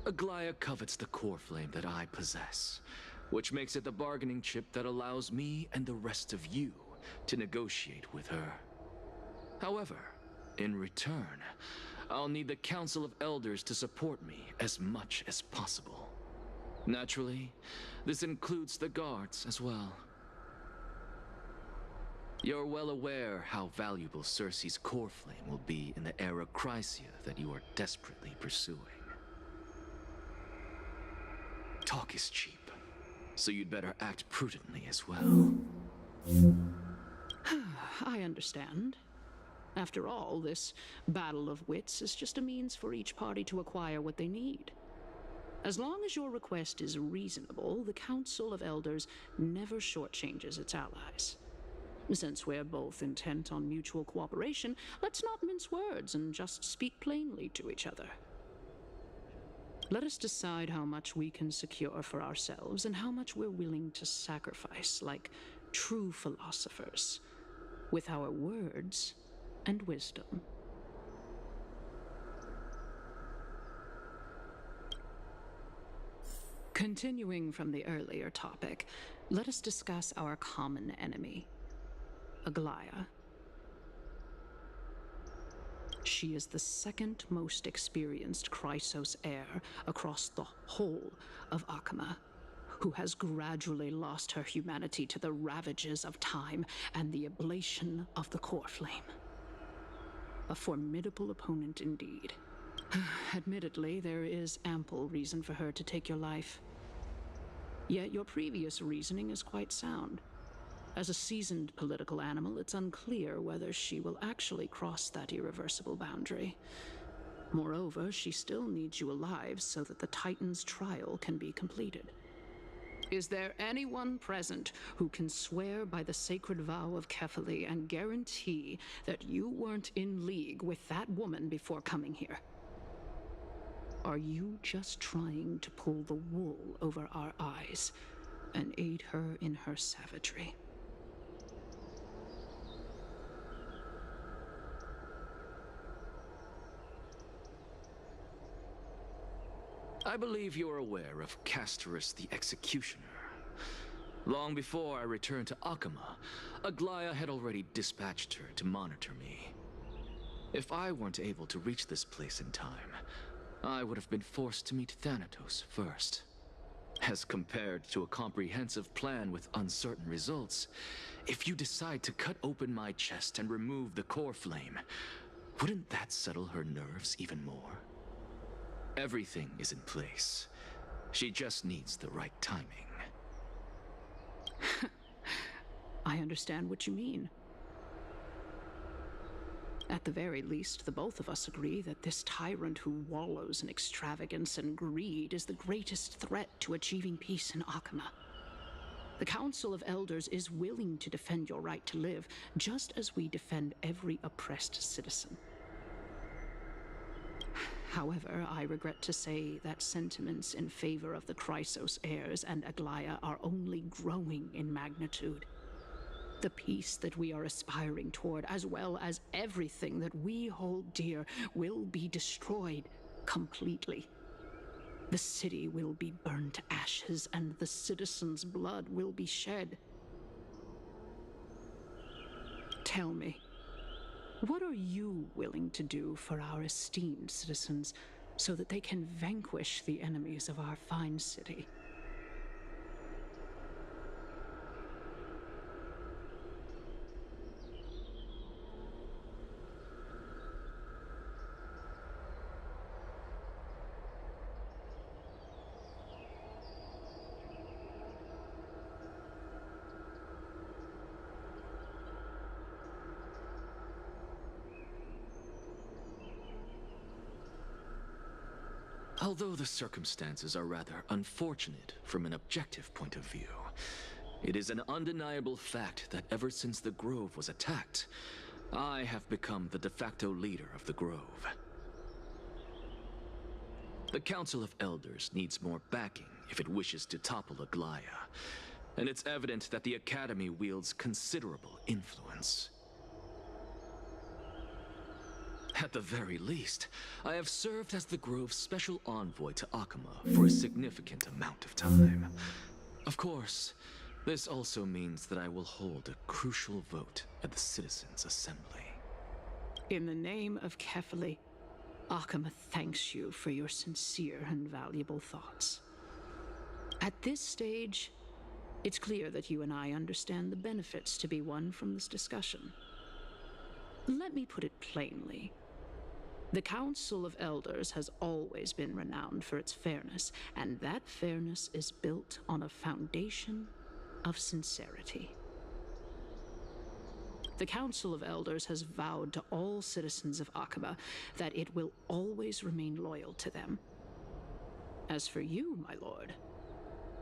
Aglaya covets the core flame that I possess, which makes it the bargaining chip that allows me and the rest of you to negotiate with her. However, in return, I'll need the Council of Elders to support me as much as possible. Naturally, this includes the guards as well. You're well aware how valuable Circe's core flame will be in the era Chrysia that you are desperately pursuing. Talk is cheap, so you'd better act prudently as well. I understand. After all, this battle of wits is just a means for each party to acquire what they need. As long as your request is reasonable, the Council of Elders never shortchanges its allies. Since we're both intent on mutual cooperation, let's not mince words and just speak plainly to each other. Let us decide how much we can secure for ourselves and how much we're willing to sacrifice, like true philosophers, with our words and wisdom. Continuing from the earlier topic, let us discuss our common enemy, Aglaya. She is the second most experienced Chrysos heir across the whole of Akama, who has gradually lost her humanity to the ravages of time and the ablation of the core flame. A formidable opponent indeed. Admittedly, there is ample reason for her to take your life. Yet your previous reasoning is quite sound. As a seasoned political animal, it's unclear whether she will actually cross that irreversible boundary. Moreover, she still needs you alive so that the Titan's trial can be completed. Is there anyone present who can swear by the sacred vow of Kefali and guarantee that you weren't in league with that woman before coming here? Are you just trying to pull the wool over our eyes and aid her in her savagery? I believe you're aware of Castorus the Executioner. Long before I returned to Akama, Aglaya had already dispatched her to monitor me. If I weren't able to reach this place in time, I would have been forced to meet Thanatos first. As compared to a comprehensive plan with uncertain results, if you decide to cut open my chest and remove the core flame, wouldn't that settle her nerves even more? Everything is in place. She just needs the right timing. I understand what you mean. At the very least, the both of us agree that this tyrant who wallows in extravagance and greed is the greatest threat to achieving peace in Akama. The Council of Elders is willing to defend your right to live, just as we defend every oppressed citizen. However, I regret to say that sentiments in favor of the Chrysos heirs and Aglaya are only growing in magnitude. The peace that we are aspiring toward, as well as everything that we hold dear, will be destroyed completely. The city will be burned to ashes, and the citizens' blood will be shed. Tell me, what are you willing to do for our esteemed citizens so that they can vanquish the enemies of our fine city? Although the circumstances are rather unfortunate from an objective point of view, it is an undeniable fact that ever since the Grove was attacked, I have become the de facto leader of the Grove. The Council of Elders needs more backing if it wishes to topple Aglaya, and it's evident that the Academy wields considerable influence. At the very least, I have served as the Grove's special envoy to Akama for a significant amount of time. Of course, this also means that I will hold a crucial vote at the Citizens' Assembly. In the name of Kefali, Akama thanks you for your sincere and valuable thoughts. At this stage, it's clear that you and I understand the benefits to be won from this discussion. Let me put it plainly. The Council of Elders has always been renowned for its fairness, and that fairness is built on a foundation of sincerity. The Council of Elders has vowed to all citizens of Akaba that it will always remain loyal to them. As for you, my lord,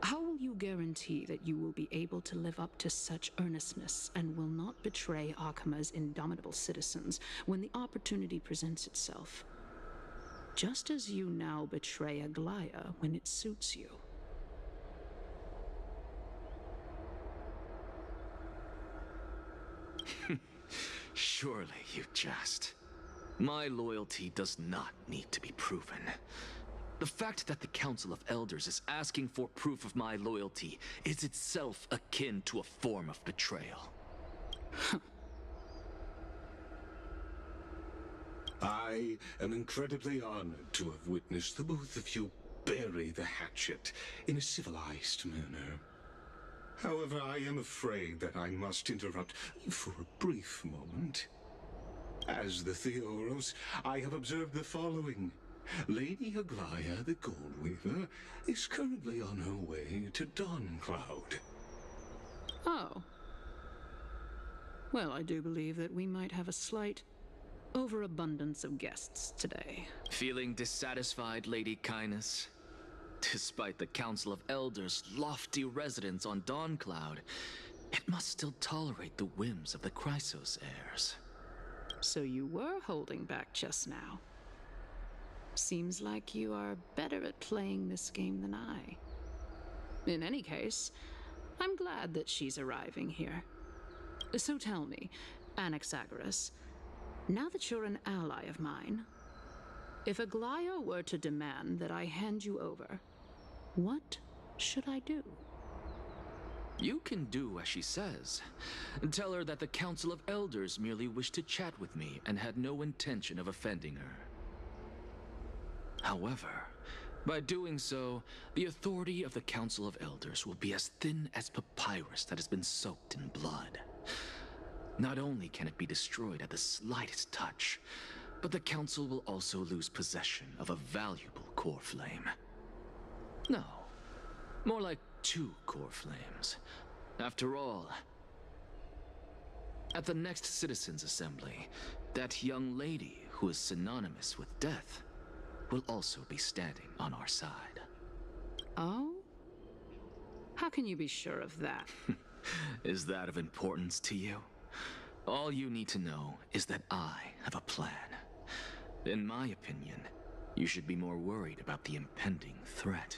how will you guarantee that you will be able to live up to such earnestness and will not betray Akama's indomitable citizens when the opportunity presents itself? Just as you now betray Aglaya when it suits you. Surely you jest. My loyalty does not need to be proven. The fact that the Council of Elders is asking for proof of my loyalty is itself akin to a form of betrayal. I am incredibly honored to have witnessed the both of you bury the hatchet in a civilized manner. However, I am afraid that I must interrupt for a brief moment. As the Theoros, I have observed the following. Lady Aglaya, the Gold Weaver, is currently on her way to Dawncloud. Oh. Well, I do believe that we might have a slight overabundance of guests today. Feeling dissatisfied, Lady Kindness? Despite the Council of Elders' lofty residence on Dawncloud, it must still tolerate the whims of the Chrysos heirs. So you were holding back just now. Seems like you are better at playing this game than I. In any case, I'm glad that she's arriving here. So tell me, Anaxagoras, now that you're an ally of mine, if Aglaya were to demand that I hand you over, what should I do? You can do as she says. Tell her that the Council of Elders merely wished to chat with me and had no intention of offending her. However, by doing so, the authority of the Council of Elders will be as thin as papyrus that has been soaked in blood. Not only can it be destroyed at the slightest touch, but the Council will also lose possession of a valuable core flame. No, more like 2 core flames. After all, at the next Citizens' Assembly, that young lady who is synonymous with death will also be standing on our side. Oh? How can you be sure of that? Is that of importance to you? All you need to know is that I have a plan. In my opinion, you should be more worried about the impending threat.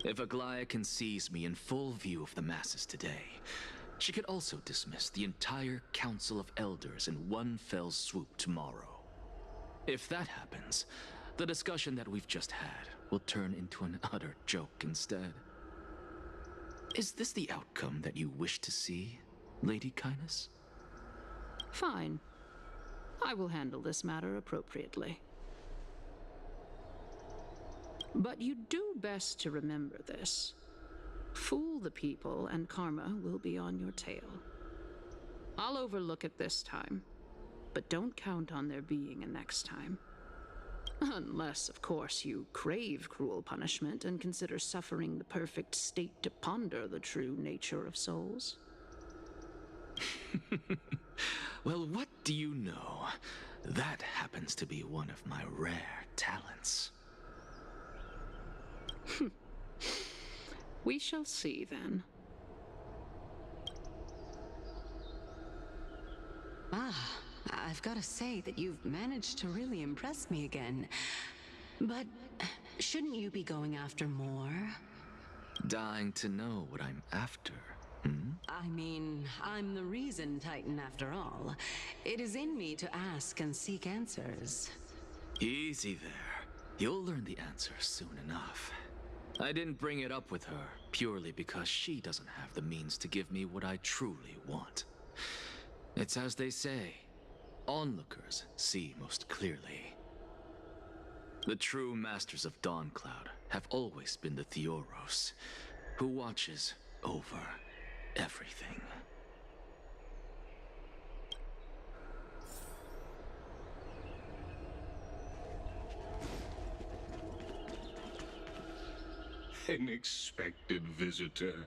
If Aglaya can seize me in full view of the masses today, she could also dismiss the entire Council of Elders in one fell swoop tomorrow. If that happens, the discussion that we've just had will turn into an utter joke instead. Is this the outcome that you wish to see, Lady Kindness? Fine. I will handle this matter appropriately. But you do best to remember this. Fool the people and karma will be on your tail. I'll overlook it this time, but don't count on there being a next time. Unless, of course, you crave cruel punishment and consider suffering the perfect state to ponder the true nature of souls. Well, what do you know? That happens to be one of my rare talents. We shall see then. Ah, I've got to say that you've managed to really impress me again. But shouldn't you be going after more? Dying to know what I'm after. I mean, I'm the reason Titan after all. It is in me to ask and seek answers. Easy there. You'll learn the answer soon enough. I didn't bring it up with her purely because she doesn't have the means to give me what I truly want. It's as they say, onlookers see most clearly. The true masters of Dawncloud have always been the Theoros, who watches over everything. An expected visitor.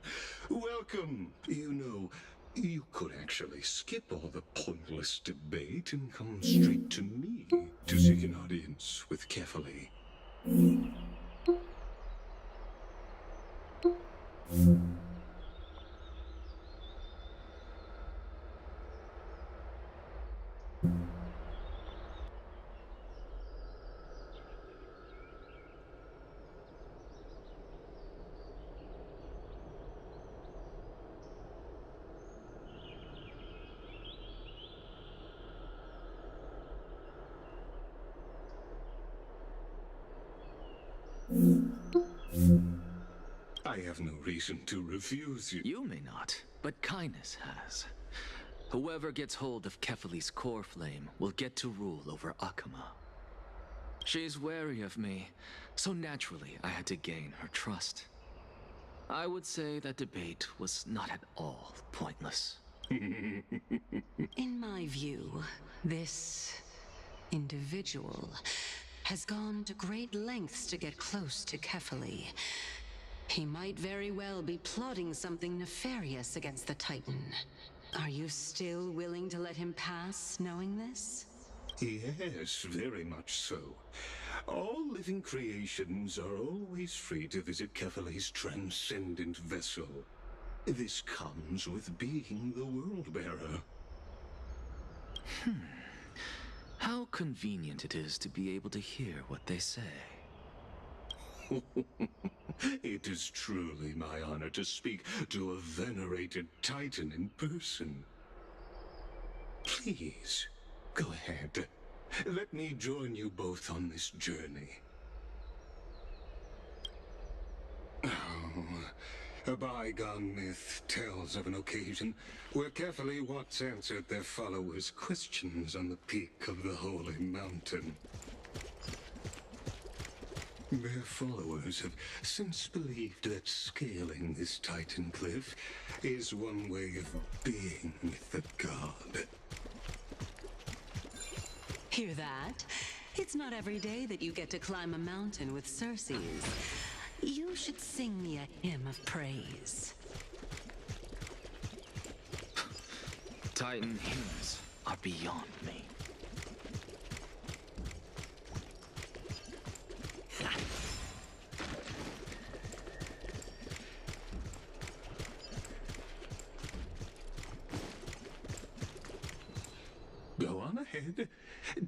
Welcome. You know, you could actually skip all the pointless debate and come straight to me to seek an audience with Kefali. I have no reason to refuse you. You may not, but kindness has. Whoever gets hold of Kefali's core flame will get to rule over Akama. She's wary of me, so naturally I had to gain her trust. I would say that debate was not at all pointless. In my view, this individual has gone to great lengths to get close to Kefali. He might very well be plotting something nefarious against the Titan. Are you still willing to let him pass, knowing this? Yes, very much so. All living creations are always free to visit Kefali's transcendent vessel. This comes with being the World-Bearer. How convenient it is to be able to hear what they say. It is truly my honor to speak to a venerated Titan in person. Please, go ahead. Let me join you both on this journey. Oh, a bygone myth tells of an occasion where Kefali once answered their followers' questions on the peak of the Holy Mountain. Their followers have since believed that scaling this Titan cliff is one way of being with the god. Hear that? It's not every day that you get to climb a mountain with Circes. You should sing me a hymn of praise. Titan hymns are beyond me. Go on ahead.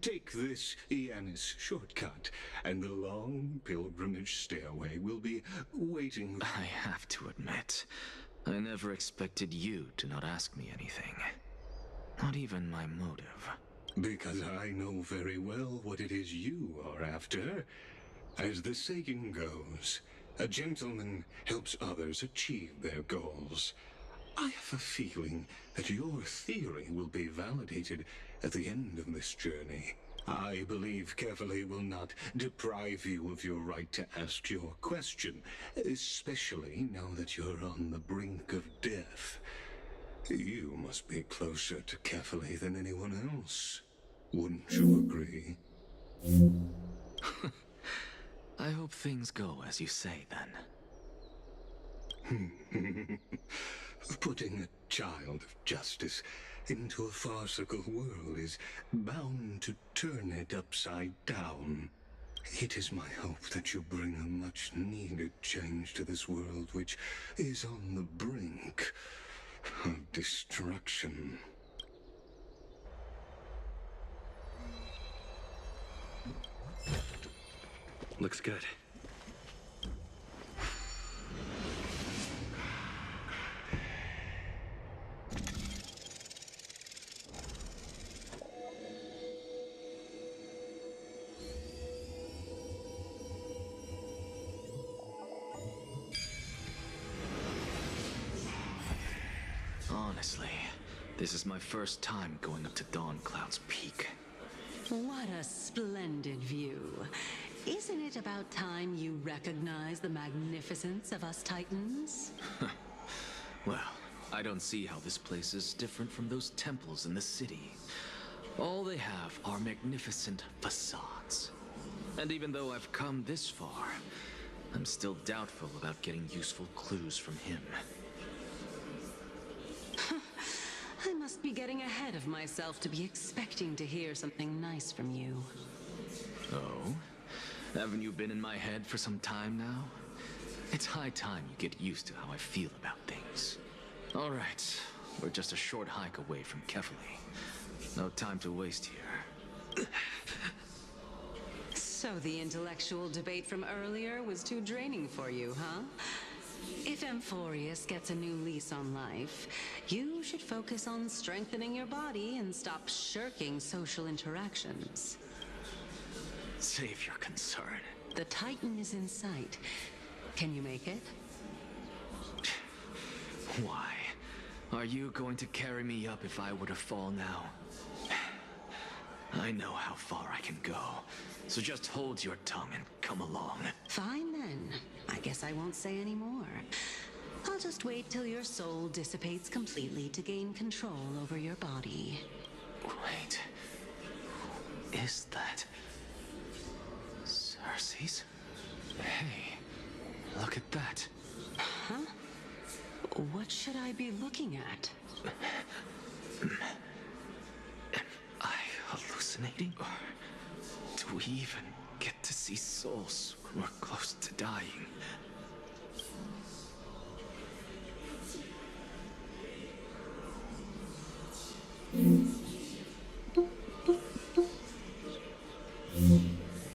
Take this Yanis shortcut, and the long pilgrimage stairway will be waiting. I have to admit, I never expected you to not ask me anything. Not even my motive. Because I know very well what it is you are after. As the saying goes, a gentleman helps others achieve their goals. I have a feeling that your theory will be validated at the end of this journey. I believe Kefali will not deprive you of your right to ask your question, especially now that you're on the brink of death. You must be closer to Kefali than anyone else. Wouldn't you agree? I hope things go as you say, then. Putting a child of justice into a farcical world is bound to turn it upside down. It is my hope that you bring a much-needed change to this world which is on the brink of destruction. Looks good. Honestly, this is my first time going up to Dawn Cloud's peak. What a splendid view. Isn't it about time you recognize the magnificence of us Titans? Well, I don't see how this place is different from those temples in the city. All they have are magnificent facades. And even though I've come this far, I'm still doubtful about getting useful clues from him. I must be getting ahead of myself to be expecting to hear something nice from you. Oh? Haven't you been in my head for some time now? It's high time you get used to how I feel about things. All right, we're just a short hike away from Kefali. No time to waste here. So the intellectual debate from earlier was too draining for you, huh? If Amphorius gets a new lease on life, you should focus on strengthening your body and stop shirking social interactions. Save your concern. The Titan is in sight. Can you make it? Why? Are you going to carry me up if I were to fall now? I know how far I can go, so just hold your tongue and come along. Fine then. I guess I won't say any more. I'll just wait till your soul dissipates completely to gain control over your body. Wait. Who is that? Cersei's? Hey, look at that. Huh? What should I be looking at? Am I hallucinating? Or do we even get to see souls when we're close to dying?